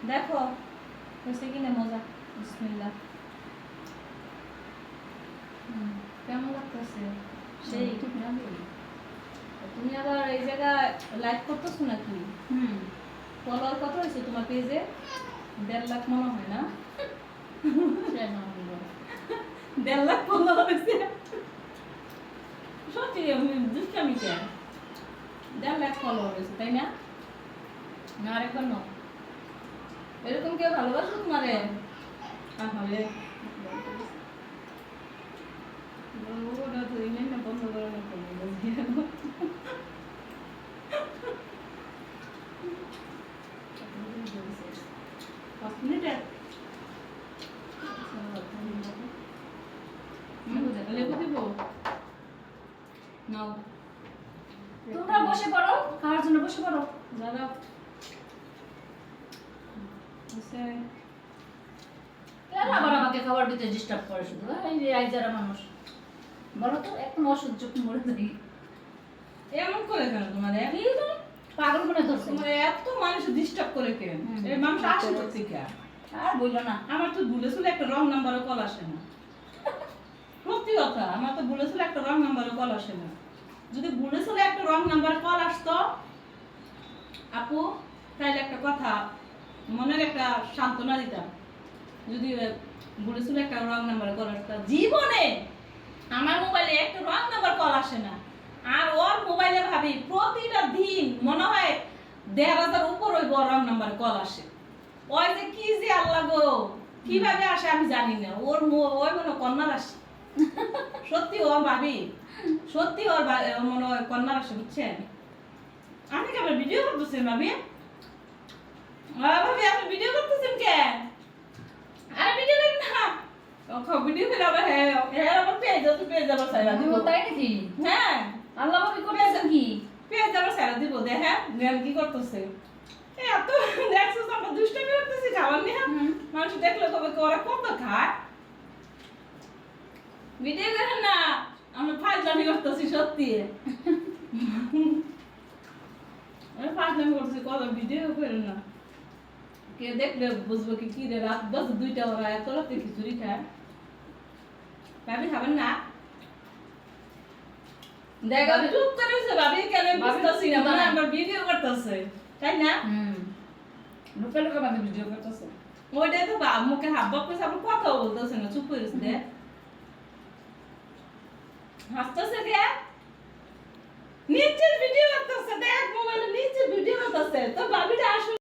দেখো হয়েছে কিনা মজা। বিসমিল্লাহ। কেমন লাগতেছে? সেই ঠিক না। তুমি আবার এই জায়গায় লাইক করতেছো নাকি? ফলোয়ার কত হয়েছে তোমার পেজে? 1.5 লাখ মনে হয় না? 1.5 লাখ ফলোয়ার হয়েছে। সত্যি আমি দুষ্টামি কেন? 1.5 লাখ ফলোয়ার হয়েছে তাই না? না আর এখন এরকম কেউ ভালোবাসো তোমারে? তাহলে ওটা তো ইমেল না বন্ধ করে না করবো। 5 মিনিটে লেবু দিব নাও। তোমরা বসে পড়ো, খাওয়ার জন্য বসে পড়ো। দাদা এরা আবার আমাকে খাবার দিতে ডিস্টার্ব করে শুধু। এই যে যারা মানুষ বলো তো, এখন অসহ্য মরে যাই। এমন করে কেন তোমাদের? পাগল মনে ধরছে। তোমার এত মানুষ ডিস্টার্ব করে কেন? এই মানুষ আসে করতে কে? আর বললো না। আমার তো ভুলেছিল একটা রং নাম্বারও কল আসে না। সত্যি কথা, আমার তো ভুলেছিল একটা রং নাম্বারও কল আসে না। যদি ভুলেছিল একটা রং নাম্বার কল আসতো আপু, তাইলে একটা কথা মনের একটা সান্ত্বনা দিতাম। যদি ভুলেছিল একটা রং নাম্বার কল আসতো, জীবনে আমার মোবাইলে একটা রং নাম্বার কল আসে না। আর ওর মোবাইলে ভাবি প্রতিটা দিন মনে হয় 1,500 উপর ওই রং নাম্বার কল আসে। ওই যে কি যে আল্লাহ গো, কিভাবে আসে আমি জানি না। ওই মনে কন্যা রাশি। সত্যি ও ভাবি, সত্যি ওর মনে হয় কন্যা রাশি, বুঝছেন? আমি কেবল ভিডিও করতেছেন ভাবি? ভাবি আপনি ভিডিও করতেছেন কেন? আরে ভিডিও করেন না। ভিডিও করে আবার হ্যাঁ আবার পেজ আবার সাইরা দিব। তাই নাকি? হ্যাঁ আল্লাহ বাবি করতেছেন কি? পেজ আবার সাইরা দিব। দেখেন জ্ঞান কি করতেছে। এত দেখছো আমরা দুষ্টামি করতেছি খাবার নিয়ে। মানুষ দেখলে কবে ওরা কত খায়। ভিডিও করেন না, আমরা ফাজলামি করতেছি সত্যি। আমি ফাজলামি করতেছি, কত ভিডিও করেন না। কে দেখলে বুঝবো কি রে রাত 2টা ওরা এত রাতে খিচুড়ি খায়। ভাবি খাবেন না? দেখো চুপ করেছে ভাবি, কেন বুঝতেছি না, মানে আমরা ভিডিও করতেছে তাই না? লোকে লোকে মানে ভিডিও করতেছে। ওইটাই তো মুখে হাব করে আবার কথা বলতেছে না, চুপ করেছে দে। হাসতেছে কে? নিচে ভিডিও করতেছে, দেখ মোবাইলে নিচে ভিডিও করতেছে। তো ভাবিটা আসলে